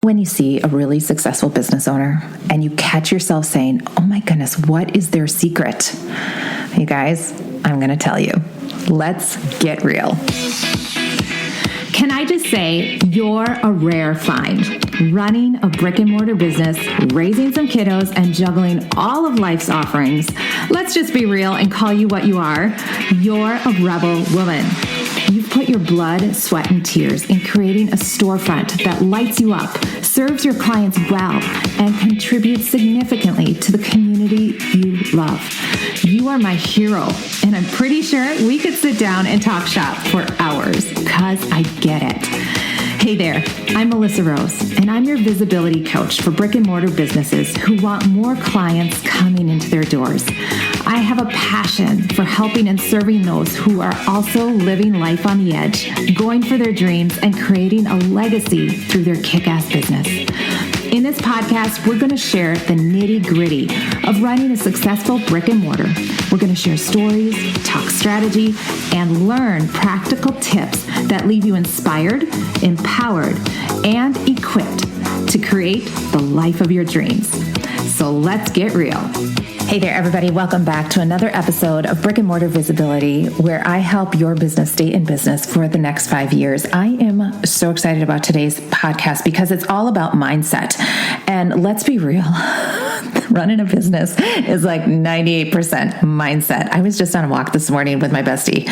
When you see a really successful business owner and you catch yourself saying, oh my goodness, what is their secret? You guys, I'm going to tell you. Let's get real. Can I just say, you're a rare find. Running a brick and mortar business, raising some kiddos, and juggling all of life's offerings. Let's just be real and call you what you are. You're a rebel woman. You've put your blood, sweat, and tears in creating a storefront that lights you up, serves your clients well, and contributes significantly to the community you love. You are my hero, and I'm pretty sure we could sit down and talk shop for hours, because I get it. Hey there, I'm Melissa Rose, and I'm your visibility coach for brick and mortar businesses who want more clients coming into their doors. I have a passion for helping and serving those who are also living life on the edge, going for their dreams, and creating a legacy through their kick-ass business. In this podcast, we're going to share the nitty-gritty of running a successful brick and mortar. We're going to share stories, talk strategy, and learn practical tips that leave you inspired, empowered, and equipped to create the life of your dreams. So let's get real. Hey there, everybody. Welcome back to another episode of Brick and Mortar Visibility, where I help your business stay in business for the next 5 years. I am so excited about today's podcast because it's all about mindset. And let's be real, running a business is like 98% mindset. I was just on a walk this morning with my bestie,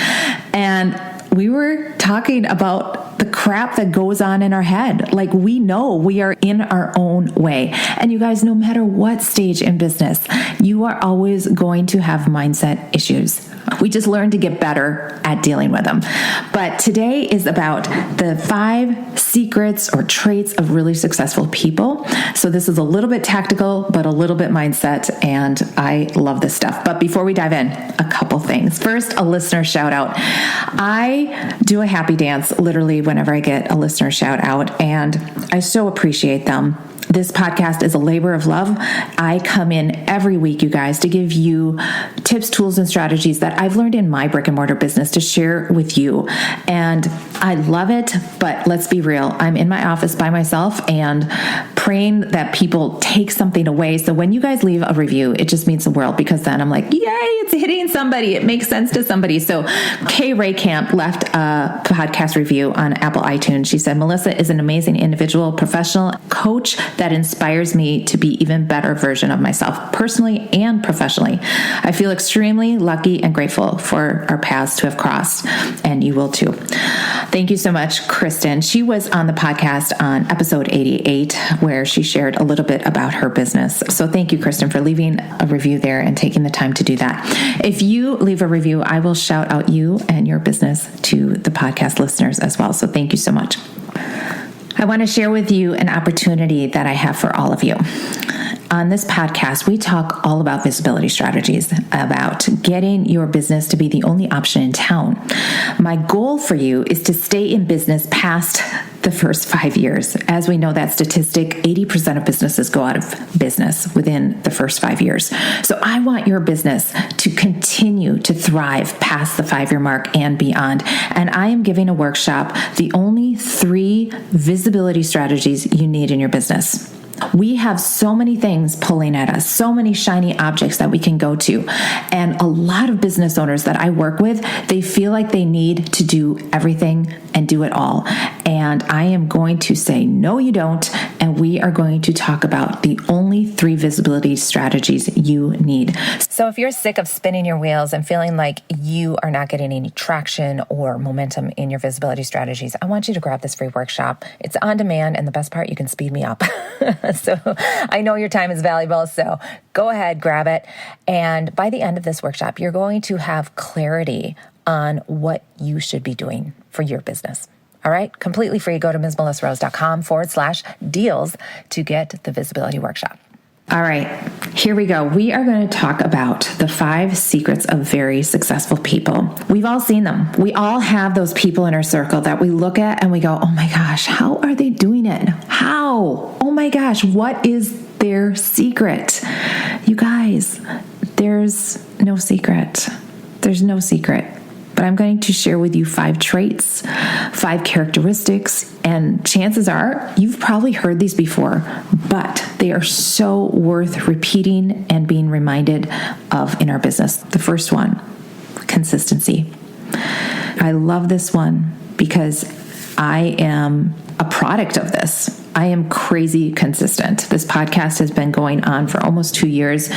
and we were talking about the crap that goes on in our head. Like, we know we are in our own way. And you guys, no matter what stage in business, you are always going to have mindset issues. We just learn to get better at dealing with them. But today is about the 5 secrets or traits of really successful people. So this is a little bit tactical, but a little bit mindset, and I love this stuff. But before we dive in, a couple things. First, a listener shout out. I do a happy dance literally whenever I get a listener shout out, and I so appreciate them. This podcast is a labor of love. I come in every week, you guys, to give you tips, tools, and strategies that I've learned in my brick and mortar business to share with you. And I love it, but let's be real. I'm in my office by myself and praying that people take something away. So when you guys leave a review, it just means the world, because then I'm like, yay, it's hitting somebody. It makes sense to somebody. So Kay Ray Camp left a podcast review on Apple iTunes. She said, Melissa is an amazing individual, professional coach that inspires me to be even better version of myself, personally and professionally. I feel extremely lucky and grateful for our paths to have crossed, and you will too. Thank you so much, Kristen. She was on the podcast on episode 88, where she shared a little bit about her business. So thank you, Kristen, for leaving a review there and taking the time to do that. If you leave a review, I will shout out you and your business to the podcast listeners as well. So thank you so much. I want to share with you an opportunity that I have for all of you. On this podcast, we talk all about visibility strategies, about getting your business to be the only option in town. My goal for you is to stay in business past the first 5 years. As we know that statistic, 80% of businesses go out of business within the first 5 years. So I want your business to continue to thrive past the 5-year mark and beyond. And I am giving a workshop, the only 3 visibility strategies you need in your business. We have so many things pulling at us, so many shiny objects that we can go to. And a lot of business owners that I work with, they feel like they need to do everything and do it all. And I am going to say, no, you don't. And we are going to talk about the only 3 visibility strategies you need. So if you're sick of spinning your wheels and feeling like you are not getting any traction or momentum in your visibility strategies, I want you to grab this free workshop. It's on demand, and the best part, you can speed me up. So I know your time is valuable, so go ahead, grab it. And by the end of this workshop, you're going to have clarity on what you should be doing for your business. All right, completely free. Go to msmelissarose.com/deals to get the visibility workshop. All right, here we go. We are going to talk about the 5 secrets of very successful people. We've all seen them. We all have those people in our circle that we look at and we go, oh my gosh, how are they doing it? How? Oh my gosh, what is their secret? You guys, there's no secret. There's no secret. but I'm going to share with you 5 traits, 5 characteristics, and chances are you've probably heard these before, but they are so worth repeating and being reminded of in our business. The first one, consistency. I love this one because I am a product of this. I am crazy consistent. This podcast has been going on for almost 2 years.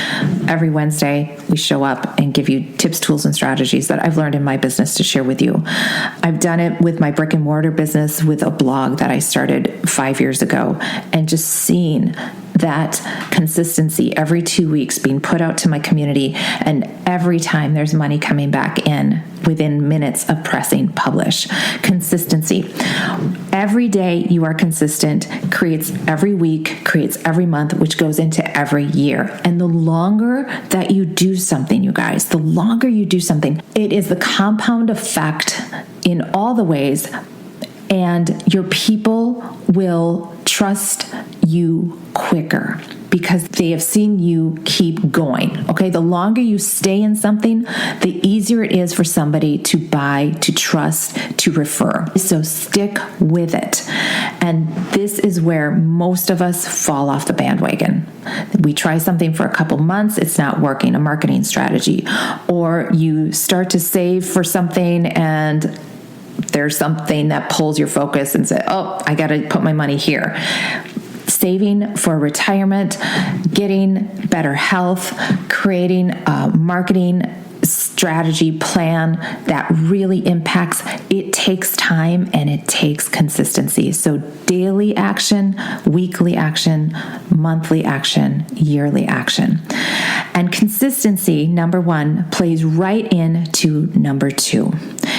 Every Wednesday, we show up and give you tips, tools, and strategies that I've learned in my business to share with you. I've done it with my brick and mortar business with a blog that I started 5 years ago, and just seeing that consistency every 2 weeks being put out to my community, and every time there's money coming back in within minutes of pressing publish. Consistency. Every day you are consistent creates every week, creates every month, which goes into every year. And the longer that you do something, you guys, the longer you do something, it is the compound effect in all the ways, and your people will trust you quicker because they have seen you keep going. Okay, the longer you stay in something, the easier it is for somebody to buy, to trust, to refer. So stick with it. And this is where most of us fall off the bandwagon. We try something for a couple months, it's not working, a marketing strategy, or you start to save for something and there's something that pulls your focus and say, oh, I got to put my money here. Saving for retirement, getting better health, creating a marketing strategy plan that really impacts, it takes time and it takes consistency. So daily action, weekly action, monthly action, yearly action. And consistency, number 1, plays right into number 2.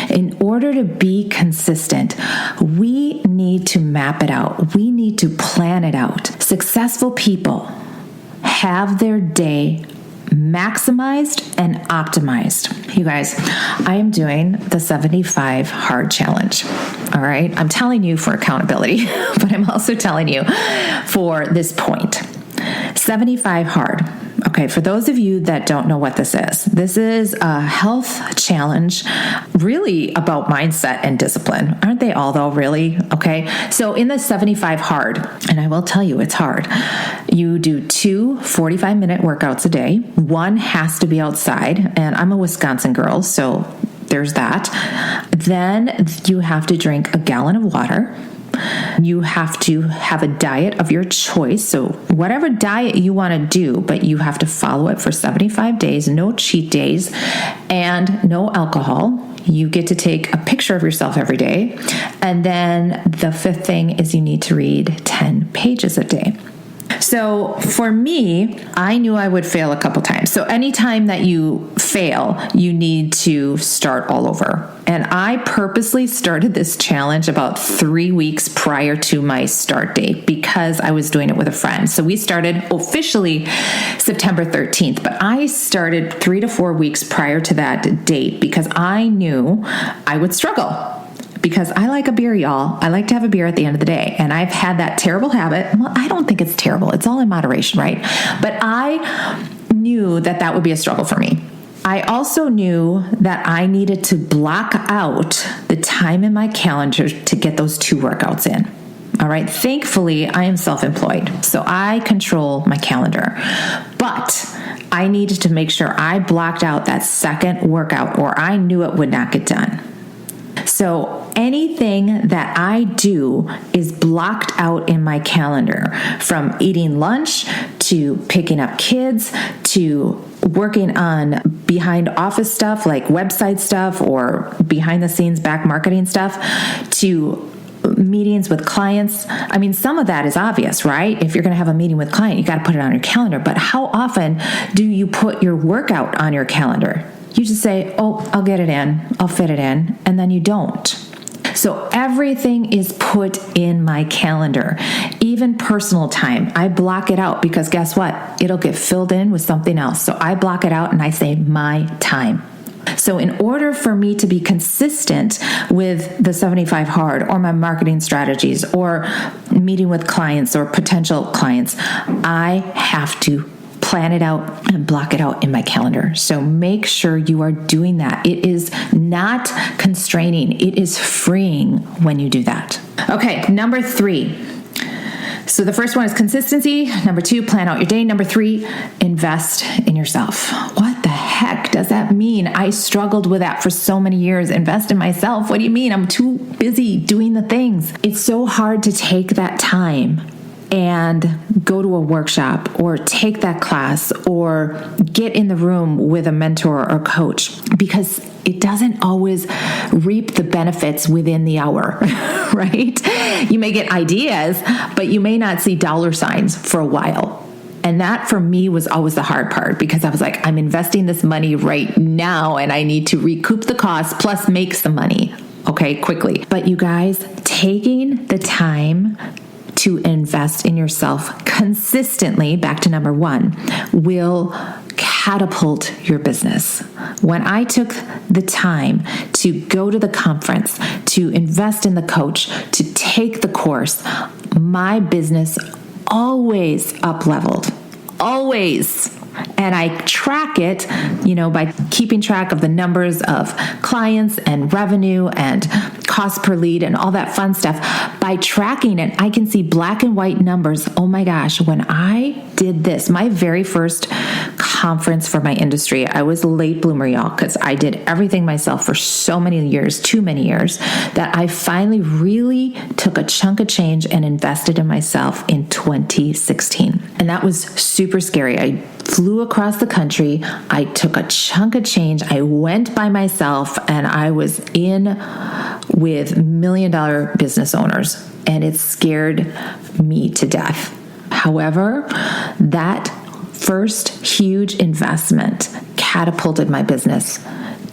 In order to be consistent, we need to map it out. We need to plan it out. Successful people have their day maximized and optimized. You guys, I am doing the 75 hard challenge. All right. I'm telling you for accountability, but I'm also telling you for this point. 75 hard. Okay, for those of you that don't know what this is a health challenge really about mindset and discipline. Aren't they all though, really? Okay, so in the 75 hard, and I will tell you it's hard, you do 2 45-minute workouts a day. One has to be outside, and I'm a Wisconsin girl, so there's that. Then you have to drink a gallon of water. You have to have a diet of your choice. So whatever diet you want to do, but you have to follow it for 75 days, no cheat days, and no alcohol. You get to take a picture of yourself every day. And then the 5th thing is you need to read 10 pages a day. So for me, I knew I would fail a couple times. So anytime that you fail, you need to start all over. And I purposely started this challenge about 3 weeks prior to my start date because I was doing it with a friend. So we started officially September 13th, but I started 3 to 4 weeks prior to that date because I knew I would struggle. Because I like a beer, y'all. I like to have a beer at the end of the day. And I've had that terrible habit. Well, I don't think it's terrible. It's all in moderation, right? But I knew that that would be a struggle for me. I also knew that I needed to block out the time in my calendar to get those 2 workouts in. All right. Thankfully, I am self-employed, so I control my calendar. But I needed to make sure I blocked out that second workout or I knew it would not get done. So anything that I do is blocked out in my calendar, from eating lunch to picking up kids to working on behind office stuff like website stuff or behind the scenes back marketing stuff to meetings with clients. I mean, some of that is obvious, right? If you're going to have a meeting with a client, you got to put it on your calendar. But how often do you put your workout on your calendar? You just say, oh, I'll get it in, I'll fit it in, and then you don't. So everything is put in my calendar, even personal time. I block it out because guess what? It'll get filled in with something else. So I block it out and I say my time. So in order for me to be consistent with the 75 hard or my marketing strategies or meeting with clients or potential clients, I have to plan it out and block it out in my calendar. So make sure you are doing that. It is not constraining. It is freeing when you do that. Okay, number 3. So the first one is consistency. Number 2, plan out your day. Number 3, invest in yourself. What the heck does that mean? I struggled with that for so many years. Invest in myself. What do you mean? I'm too busy doing the things. It's so hard to take that time and go to a workshop or take that class or get in the room with a mentor or coach, because it doesn't always reap the benefits within the hour, right? You may get ideas, but you may not see dollar signs for a while. And that for me was always the hard part, because I was like, I'm investing this money right now and I need to recoup the cost plus make some money, okay, quickly. But you guys, taking the time to invest in yourself consistently, back to number 1, will catapult your business. When I took the time to go to the conference, to invest in the coach, to take the course, my business always up-leveled. Always. And I track it, by keeping track of the numbers of clients and revenue and cost per lead and all that fun stuff. By tracking it, I can see black and white numbers. Oh my gosh, when I did this, my very first conference for my industry, I was a late bloomer, y'all, because I did everything myself for so many years, too many years, that I finally really took a chunk of change and invested in myself in 2016. And that was super scary. I flew across the country. I took a chunk of change. I went by myself and I was in with $1 million business owners, and it scared me to death. However, that first huge investment catapulted my business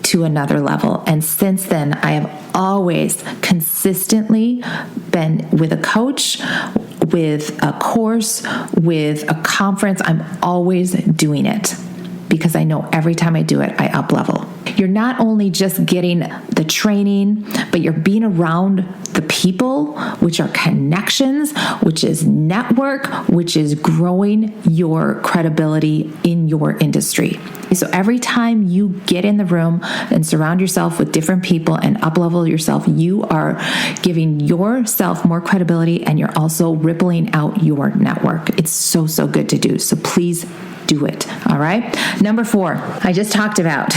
to another level. And since then, I have always consistently been with a coach, with a course, with a conference. I'm always doing it because I know every time I do it, I up level. You're not only just getting the training, but you're being around the people, which are connections, which is network, which is growing your credibility in your industry. So every time you get in the room and surround yourself with different people and up-level yourself, you are giving yourself more credibility, and you're also rippling out your network. It's so, so good to do. So please do it. All right. Number 4, I just talked about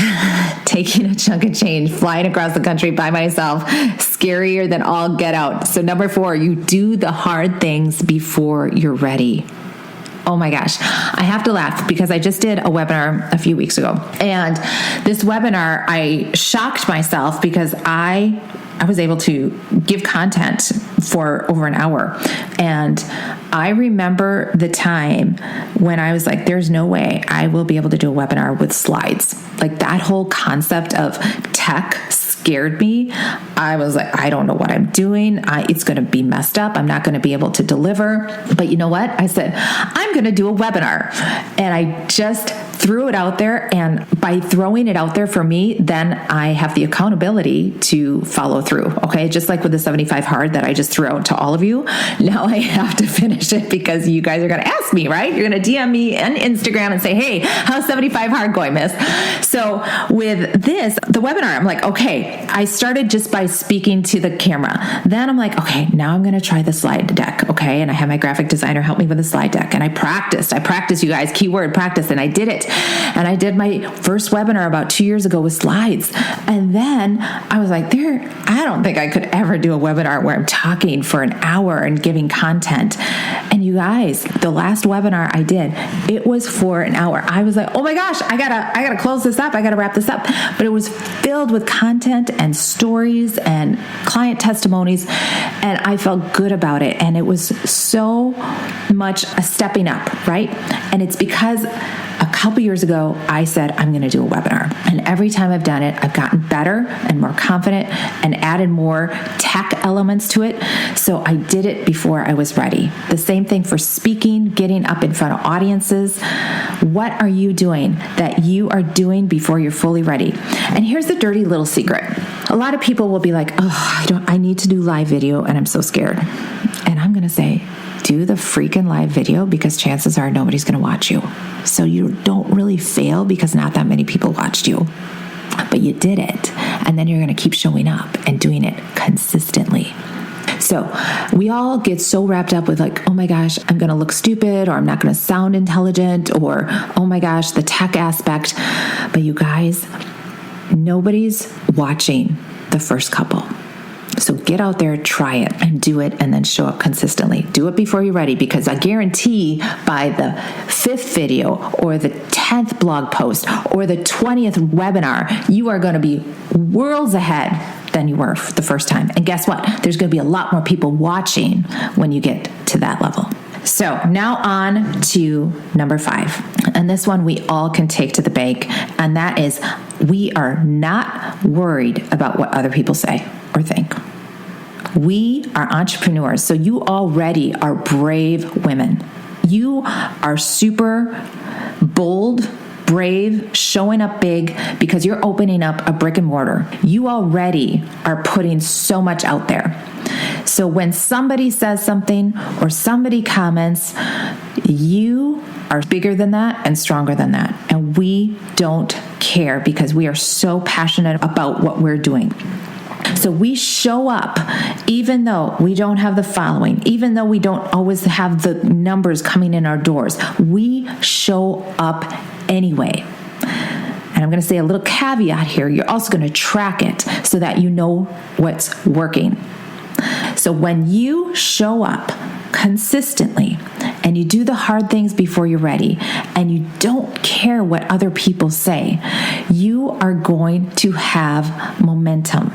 taking a chunk of change, flying across the country by myself, scarier than all get out. So number 4, you do the hard things before you're ready. Oh my gosh. I have to laugh because I just did a webinar a few weeks ago. And this webinar, I shocked myself because I was able to give content for over an hour. And I remember the time when I was like, there's no way I will be able to do a webinar with slides. Like that whole concept of tech scared me. I was like, I don't know what I'm doing. It's going to be messed up. I'm not going to be able to deliver. But you know what? I said, I'm going to do a webinar. And I just threw it out there. And by throwing it out there for me, then I have the accountability to follow through. Okay. Just like with the 75 hard that I just threw out to all of you. Now I have to finish it because you guys are going to ask me, right? You're going to DM me on Instagram and say, hey, how's 75 hard going, miss? So with this, the webinar, I'm like, okay, I started just by speaking to the camera. Then I'm like, okay, now I'm going to try the slide deck. Okay. And I had my graphic designer help me with the slide deck. And I practiced, you guys, keyword practice. And I did it. And I did my first webinar about 2 years ago with slides. And then I was like, I don't think I could ever do a webinar where I'm talking for an hour and giving content. And you guys, the last webinar I did, it was for an hour. I was like, oh my gosh, I gotta close this up. I gotta wrap this up. But it was filled with content and stories and client testimonies. And I felt good about it. And it was so much a stepping up, right? And it's because a couple years ago, I said, I'm going to do a webinar. And every time I've done it, I've gotten better and more confident and added more tech elements to it. So I did it before I was ready. The same thing for speaking, getting up in front of audiences. What are you doing that you are doing before you're fully ready? And here's the dirty little secret. A lot of people will be like, oh, I need to do live video and I'm so scared. And I'm going to say, do the freaking live video because chances are nobody's going to watch you. So you don't really fail because not that many people watched you. But you did it. And then you're going to keep showing up and doing it consistently. So we all get so wrapped up with like, oh my gosh, I'm going to look stupid, or I'm not going to sound intelligent, or oh my gosh, the tech aspect. But you guys, nobody's watching the first couple. So get out there, try it, and do it, and then show up consistently. Do it before you're ready, because I guarantee by the 5th video or the 10th blog post or the 20th webinar, you are going to be worlds ahead than you were the first time. And guess what? There's going to be a lot more people watching when you get to that level. So now on to number 5. And this one we all can take to the bank. And that is, we are not worried about what other people say or think. We are entrepreneurs. So you already are brave women. You are super bold, brave, showing up big because you're opening up a brick and mortar. You already are putting so much out there. So when somebody says something or somebody comments, you are bigger than that and stronger than that. And we don't care because we are so passionate about what we're doing. So we show up even though we don't have the following, even though we don't always have the numbers coming in our doors. We show up anyway. And I'm going to say a little caveat here. You're also going to track it so that you know what's working. So when you show up consistently and you do the hard things before you're ready and you don't care what other people say, you are going to have momentum.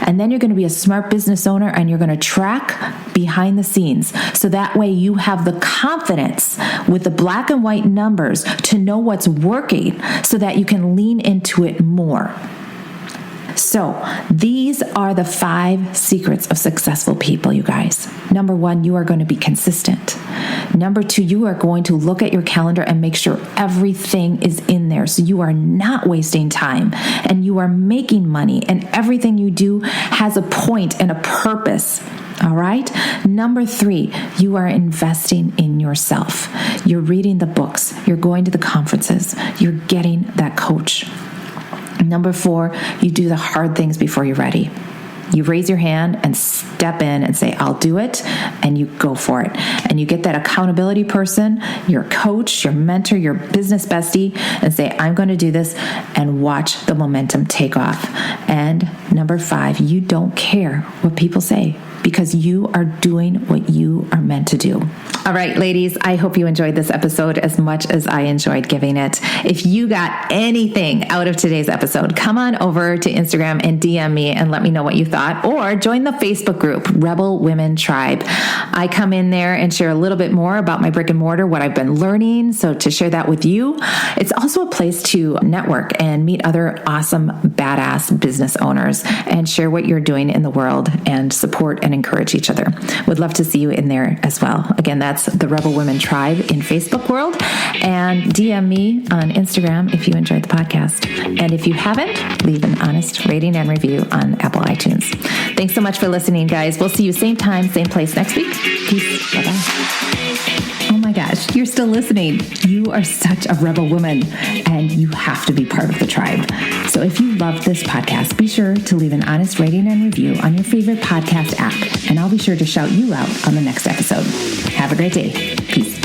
And then you're going to be a smart business owner and you're going to track behind the scenes. So that way you have the confidence with the black and white numbers to know what's working so that you can lean into it more. So these are the 5 secrets of successful people, you guys. Number 1, you are going to be consistent. Number 2, you are going to look at your calendar and make sure everything is in there. So you are not wasting time and you are making money and everything you do has a point and a purpose. All right. Number 3, you are investing in yourself. You're reading the books. You're going to the conferences. You're getting that coach. Number 4, you do the hard things before you're ready. You raise your hand and step in and say, I'll do it, and you go for it. And you get that accountability person, your coach, your mentor, your business bestie, and say, I'm going to do this, and watch the momentum take off. And number 5, you don't care what people say because you are doing what you are meant to do. All right, ladies, I hope you enjoyed this episode as much as I enjoyed giving it. If you got anything out of today's episode, come on over to Instagram and DM me and let me know what you thought, or join the Facebook group, Rebel Women Tribe. I come in there and share a little bit more about my brick and mortar, what I've been learning. So to share that with you, it's also a place to network and meet other awesome, badass business owners and share what you're doing in the world and support and encourage each other. Would love to see you in there as well. Again, that's the Rebel Women Tribe in Facebook world. And DM me on Instagram if you enjoyed the podcast. And if you haven't, leave an honest rating and review on Apple iTunes. Thanks so much for listening, guys. We'll see you same time, same place next week. Peace. Bye-bye. Oh my gosh, you're still listening. You are such a rebel woman and you have to be part of the tribe. So if you love this podcast, be sure to leave an honest rating and review on your favorite podcast app, and I'll be sure to shout you out on the next episode. Have a great day. Peace.